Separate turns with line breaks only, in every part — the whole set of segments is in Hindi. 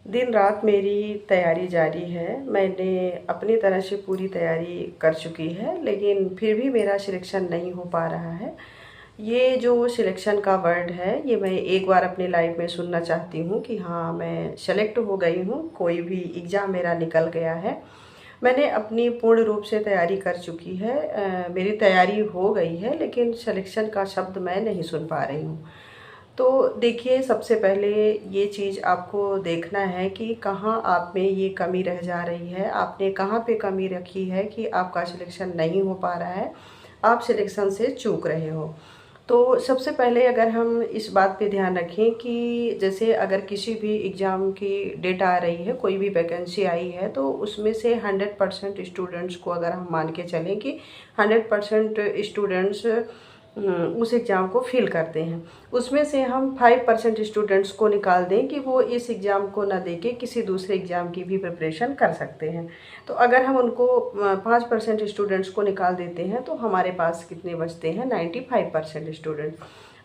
दिन रात मेरी तैयारी जारी है। मैंने अपनी तरह से पूरी तैयारी कर चुकी है, लेकिन फिर भी मेरा सिलेक्शन नहीं हो पा रहा है। ये जो सिलेक्शन का वर्ड है, ये मैं एक बार अपनी लाइफ में सुनना चाहती हूँ कि हाँ, मैं सेलेक्ट हो गई हूँ, कोई भी एग्ज़ाम मेरा निकल गया है। मैंने अपनी पूर्ण रूप से तैयारी कर चुकी है। मेरी तैयारी हो गई है, लेकिन सिलेक्शन का शब्द मैं नहीं सुन पा रही हूँ। तो देखिए, सबसे पहले ये चीज़ आपको देखना है कि कहाँ आप में ये कमी रह जा रही है, आपने कहाँ पे कमी रखी है कि आपका सिलेक्शन नहीं हो पा रहा है, आप सिलेक्शन से चूक रहे हो। तो सबसे पहले अगर हम इस बात पे ध्यान रखें कि जैसे अगर किसी भी एग्ज़ाम की डेट आ रही है, कोई भी वैकेंसी आई है, तो उसमें से 100% स्टूडेंट्स को अगर हम मान के चलें कि 100% स्टूडेंट्स उस एग्ज़ाम को फ़िल करते हैं। उसमें से हम 5% स्टूडेंट्स को निकाल दें कि वो इस एग्ज़ाम को ना देके किसी दूसरे एग्ज़ाम की भी प्रिपरेशन कर सकते हैं। तो अगर हम उनको 5% स्टूडेंट्स को निकाल देते हैं, तो हमारे पास कितने बचते हैं? 95% स्टूडेंट।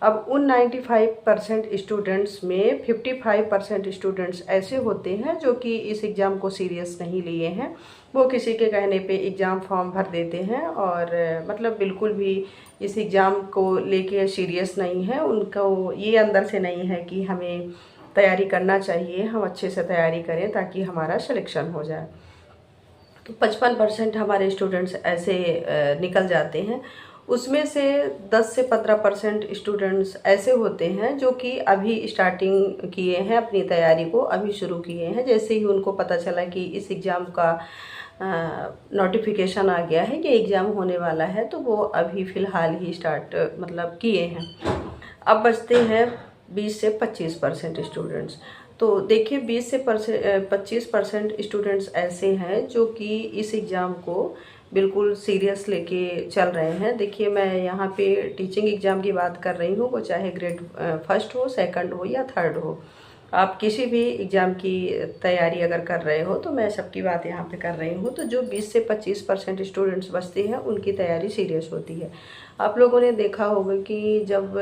अब उन 95% स्टूडेंट्स में 55% स्टूडेंट्स ऐसे होते हैं जो कि इस एग्ज़ाम को सीरियस नहीं लिए हैं। वो किसी के कहने पे एग्ज़ाम फॉर्म भर देते हैं और मतलब बिल्कुल भी इस एग्ज़ाम को लेके सीरियस नहीं है। उनको ये अंदर से नहीं है कि हमें तैयारी करना चाहिए, हम अच्छे से तैयारी करें ताकि हमारा सिलेक्शन हो जाए। तो 55% हमारे स्टूडेंट्स ऐसे निकल जाते हैं। उसमें से 10 से 15% स्टूडेंट्स ऐसे होते हैं जो कि अभी स्टार्टिंग किए हैं, अपनी तैयारी को अभी शुरू किए हैं। जैसे ही उनको पता चला कि इस एग्ज़ाम का नोटिफिकेशन आ गया है कि एग्ज़ाम होने वाला है, तो वो अभी फ़िलहाल ही स्टार्ट मतलब किए हैं। अब बचते हैं 20 से 25% स्टूडेंट्स। तो देखिए, 20 से 25% स्टूडेंट्स ऐसे हैं जो कि इस एग्ज़ाम को बिल्कुल सीरियस लेके चल रहे हैं। देखिए, मैं यहाँ पे टीचिंग एग्ज़ाम की बात कर रही हूँ, वो चाहे ग्रेड फर्स्ट हो, सेकंड हो या थर्ड हो। आप किसी भी एग्ज़ाम की तैयारी अगर कर रहे हो, तो मैं सबकी बात यहाँ पे कर रही हूँ। तो जो 20 से 25% स्टूडेंट्स बचते हैं, उनकी तैयारी सीरियस होती है। आप लोगों ने देखा होगा कि जब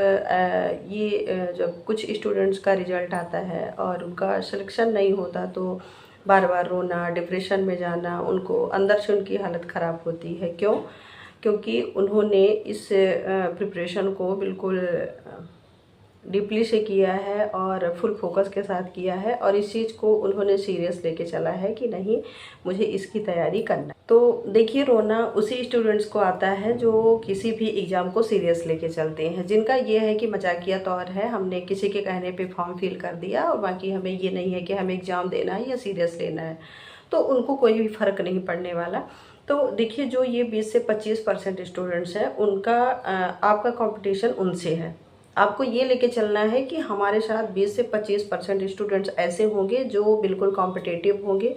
जब कुछ स्टूडेंट्स का रिजल्ट आता है और उनका सिलेक्शन नहीं होता, तो बार बार रोना, डिप्रेशन में जाना, उनको अंदर से उनकी हालत ख़राब होती है। क्यों? क्योंकि उन्होंने इस प्रिपरेशन को बिल्कुल डीपली से किया है और फुल फोकस के साथ किया है, और इस चीज़ को उन्होंने सीरियस लेके चला है कि नहीं, मुझे इसकी तैयारी करना है। तो देखिए, रोना उसी स्टूडेंट्स को आता है जो किसी भी एग्ज़ाम को सीरियस लेके चलते हैं, जिनका ये है कि मजाकिया तौर है, हमने किसी के कहने पे फॉर्म फिल कर दिया और बाकी हमें ये नहीं है कि हमें एग्ज़ाम देना है या सीरियस लेना है, तो उनको कोई भी फ़र्क नहीं पड़ने वाला। तो देखिए, जो ये 20 से 25% स्टूडेंट्स हैं, उनका आपका कंपटीशन उनसे है। आपको ये लेके चलना है कि हमारे साथ 20 से 25% स्टूडेंट्स ऐसे होंगे जो बिल्कुल कॉम्पिटिटिव होंगे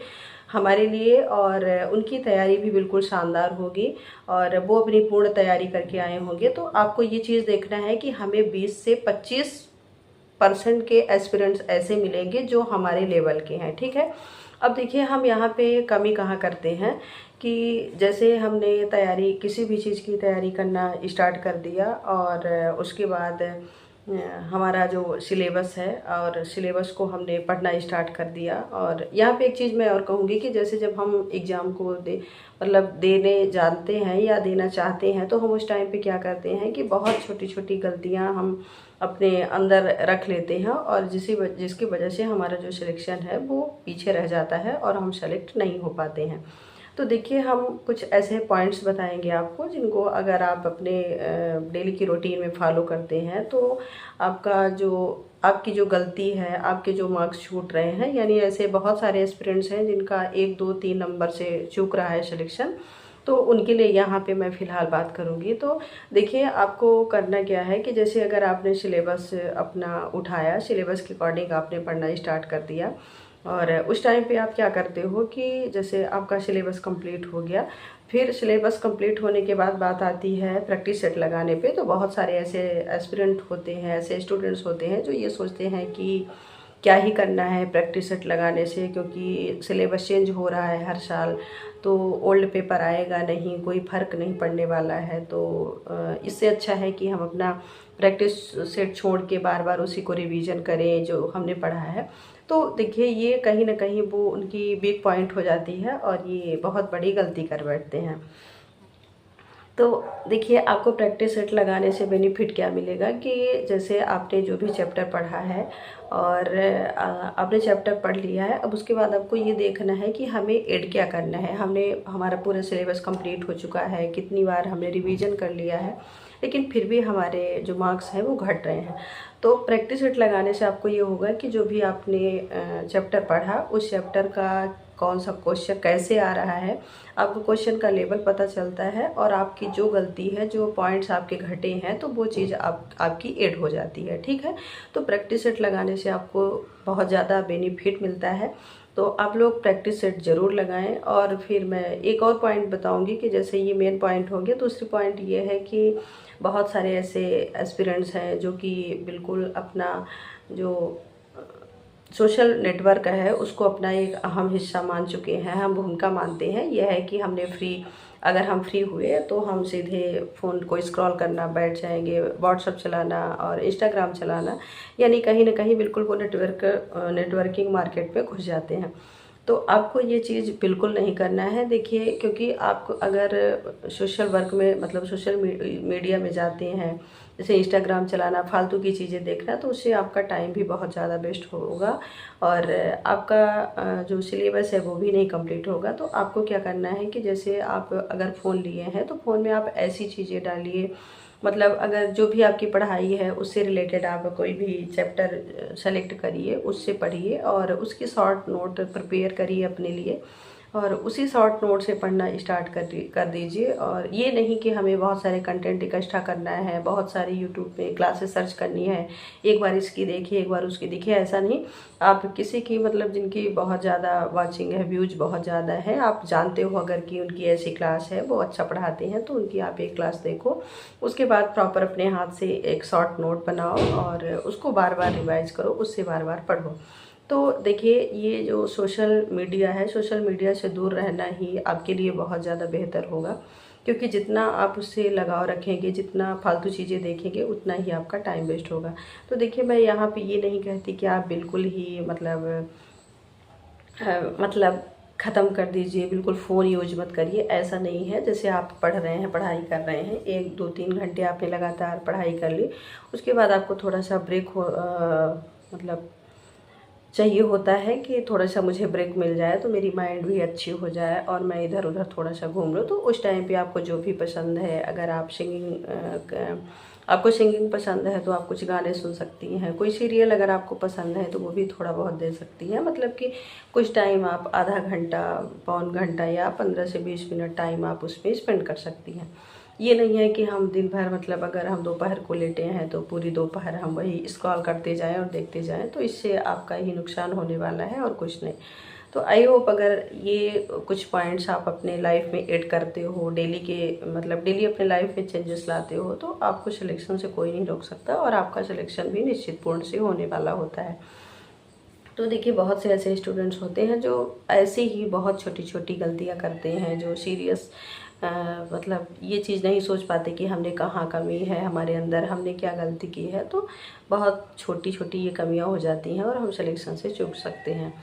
हमारे लिए, और उनकी तैयारी भी बिल्कुल शानदार होगी और वो अपनी पूर्ण तैयारी करके आए होंगे। तो आपको ये चीज़ देखना है कि हमें 20 से 25% के एस्पिरेंट्स ऐसे मिलेंगे जो हमारे लेवल के हैं, ठीक है। अब देखिए, हम यहाँ पे कमी कहाँ करते हैं कि जैसे हमने तैयारी, किसी भी चीज़ की तैयारी करना स्टार्ट कर दिया और उसके बाद हमारा जो सिलेबस है और सिलेबस को हमने पढ़ना स्टार्ट कर दिया। और यहाँ पे एक चीज़ मैं और कहूँगी कि जैसे जब हम एग्ज़ाम को मतलब देने जानते हैं या देना चाहते हैं, तो हम उस टाइम पे क्या करते हैं कि बहुत छोटी छोटी गलतियाँ हम अपने अंदर रख लेते हैं और जिसकी वजह से हमारा जो सिलेक्शन है वो पीछे रह जाता है और हम सेलेक्ट नहीं हो पाते हैं। तो देखिए, हम कुछ ऐसे पॉइंट्स बताएंगे आपको जिनको अगर आप अपने डेली की रूटीन में फॉलो करते हैं, तो आपकी जो गलती है, आपके जो मार्क्स छूट रहे हैं, यानी ऐसे बहुत सारे एस्पिरेंट्स हैं जिनका 1 2 3 नंबर से चूक रहा है सिलेक्शन, तो उनके लिए यहाँ पे मैं फ़िलहाल बात करूँगी। तो देखिए, आपको करना क्या है कि जैसे अगर आपने सिलेबस अपना उठाया, सिलेबस के अकॉर्डिंग आपने पढ़ना स्टार्ट कर दिया, और उस टाइम पे आप क्या करते हो कि जैसे आपका सिलेबस कंप्लीट हो गया, फिर सिलेबस कंप्लीट होने के बाद बात आती है प्रैक्टिस सेट लगाने पे। तो बहुत सारे ऐसे एस्पिरेंट होते हैं, ऐसे स्टूडेंट्स होते हैं जो ये सोचते हैं कि क्या ही करना है प्रैक्टिस सेट लगाने से, क्योंकि सिलेबस चेंज हो रहा है हर साल, तो ओल्ड पेपर आएगा नहीं, कोई फ़र्क नहीं पड़ने वाला है। तो इससे अच्छा है कि हम अपना प्रैक्टिस सेट छोड़ के बार बार उसी को रिवीजन करें जो हमने पढ़ा है। तो तो देखिए ये कहीं ना कहीं वो उनकी वीक पॉइंट हो जाती है और ये बहुत बड़ी गलती कर बैठते हैं। तो देखिए आपको प्रैक्टिस सेट लगाने से बेनिफिट क्या मिलेगा कि जैसे आपने जो भी चैप्टर पढ़ा है और आपने चैप्टर पढ़ लिया है, अब उसके बाद आपको ये देखना है कि हमें ऐड क्या करना है। हमने हमारा पूरा सिलेबस कंप्लीट हो चुका है, कितनी बार हमने रिवीजन कर लिया है, लेकिन फिर भी हमारे जो मार्क्स हैं वो घट रहे हैं। तो प्रैक्टिस सेट लगाने से आपको ये होगा कि जो भी आपने चैप्टर पढ़ा उस चैप्टर का कौन सा क्वेश्चन कैसे आ रहा है, आपको क्वेश्चन का लेवल पता चलता है और आपकी जो गलती है, जो पॉइंट्स आपके घटे हैं, तो वो चीज़ आपकी ऐड हो जाती है। ठीक है, तो प्रैक्टिस सेट लगाने से आपको बहुत ज़्यादा बेनिफिट मिलता है। तो आप लोग प्रैक्टिस सेट ज़रूर लगाएं। और फिर मैं एक और पॉइंट बताऊंगी कि जैसे ये मेन पॉइंट हो गया, दूसरी पॉइंट ये है कि बहुत सारे ऐसे एस्पिरेंट्स हैं जो कि बिल्कुल अपना जो सोशल नेटवर्क है उसको अपना एक अहम हिस्सा मान चुके हैं, हम भूमिका मानते हैं। यह है कि अगर हम फ्री हुए तो हम सीधे फ़ोन को स्क्रॉल करना बैठ जाएंगे, व्हाट्सअप चलाना और इंस्टाग्राम चलाना, यानी कहीं ना कहीं बिल्कुल वो नेटवर्किंग मार्केट में घुस जाते हैं। तो आपको ये चीज़ बिल्कुल नहीं करना है। देखिए, क्योंकि आप अगर सोशल वर्क में मतलब सोशल मीडिया में जाते हैं, जैसे इंस्टाग्राम चलाना, फालतू की चीज़ें देखना, तो उससे आपका टाइम भी बहुत ज़्यादा वेस्ट होगा और आपका जो सिलेबस है वो भी नहीं कंप्लीट होगा। तो आपको क्या करना है कि जैसे आप अगर फ़ोन लिए हैं तो फ़ोन में आप ऐसी चीज़ें डालिए, मतलब अगर जो भी आपकी पढ़ाई है उससे रिलेटेड आप कोई भी चैप्टर सेलेक्ट करिए, उससे पढ़िए और उसकी शॉर्ट नोट प्रिपेयर करिए अपने लिए और उसी शॉर्ट नोट से पढ़ना स्टार्ट कर दीजिए। और ये नहीं कि हमें बहुत सारे कंटेंट इकट्ठा करना है, बहुत सारी यूट्यूब पे क्लासेस सर्च करनी है, एक बार इसकी देखिए एक बार उसकी देखिए, ऐसा नहीं। आप किसी की मतलब जिनकी बहुत ज़्यादा वाचिंग है, व्यूज बहुत ज़्यादा है, आप जानते हो अगर कि उनकी ऐसी क्लास है, वो अच्छा पढ़ाते हैं, तो उनकी आप एक क्लास देखो, उसके बाद प्रॉपर अपने हाथ से एक शॉर्ट नोट बनाओ और उसको बार बार रिवाइज करो, उससे बार बार पढ़ो। तो देखिए ये जो सोशल मीडिया है, सोशल मीडिया से दूर रहना ही आपके लिए बहुत ज़्यादा बेहतर होगा, क्योंकि जितना आप उससे लगाव रखेंगे, जितना फालतू चीज़ें देखेंगे, उतना ही आपका टाइम वेस्ट होगा। तो देखिए मैं यहाँ पे ये नहीं कहती कि आप बिल्कुल ही मतलब ख़त्म कर दीजिए, बिल्कुल फ़ोन यूज मत करिए, ऐसा नहीं है। जैसे आप पढ़ रहे हैं, पढ़ाई कर रहे हैं, 1 2 3 घंटे आपने लगातार पढ़ाई कर ली, उसके बाद आपको थोड़ा सा ब्रेक मतलब चाहिए होता है कि थोड़ा सा मुझे ब्रेक मिल जाए तो मेरी माइंड भी अच्छी हो जाए और मैं इधर उधर थोड़ा सा घूम लूँ। तो उस टाइम पे आपको जो भी पसंद है, अगर आप आपको सिंगिंग पसंद है तो आप कुछ गाने सुन सकती हैं, कोई सीरियल अगर आपको पसंद है तो वो भी थोड़ा बहुत दे सकती हैं। मतलब कि कुछ टाइम आप आधा घंटा, पौन घंटा या 15 से 20 मिनट टाइम आप उसमें स्पेंड कर सकती हैं। ये नहीं है कि हम दिन भर मतलब अगर हम दोपहर को लेटे हैं तो पूरी दोपहर हम वही स्क्रॉल करते जाएं और देखते जाएं, तो इससे आपका ही नुकसान होने वाला है और कुछ नहीं। तो आई होप अगर ये कुछ पॉइंट्स आप अपने लाइफ में ऐड करते हो, डेली के मतलब डेली अपने लाइफ में चेंजेस लाते हो, तो आपको सिलेक्शन से कोई नहीं रोक सकता और आपका सिलेक्शन भी निश्चित पूर्ण से होने वाला होता है। तो देखिए बहुत से ऐसे स्टूडेंट्स होते हैं जो ऐसे ही बहुत छोटी छोटी गलतियां करते हैं, जो सीरियस मतलब ये चीज़ नहीं सोच पाते कि हमने कहाँ कमी है हमारे अंदर, हमने क्या गलती की है। तो बहुत छोटी छोटी ये कमियां हो जाती हैं और हम सिलेक्शन से चूक सकते हैं।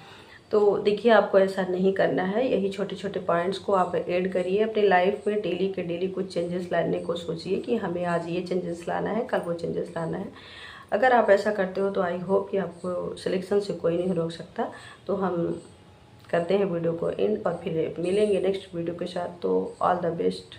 तो देखिए आपको ऐसा नहीं करना है, यही छोटे छोटे पॉइंट्स को आप ऐड करिए अपनी लाइफ में, डेली के डेली कुछ चेंजेस लाने को सोचिए कि हमें आज ये चेंजेस लाना है, कल वो चेंजेस लाना है। अगर आप ऐसा करते हो तो आई होप कि आपको सिलेक्शन से कोई नहीं रोक सकता। तो हम करते हैं वीडियो को एंड और फिर मिलेंगे नेक्स्ट वीडियो के साथ। तो ऑल द बेस्ट।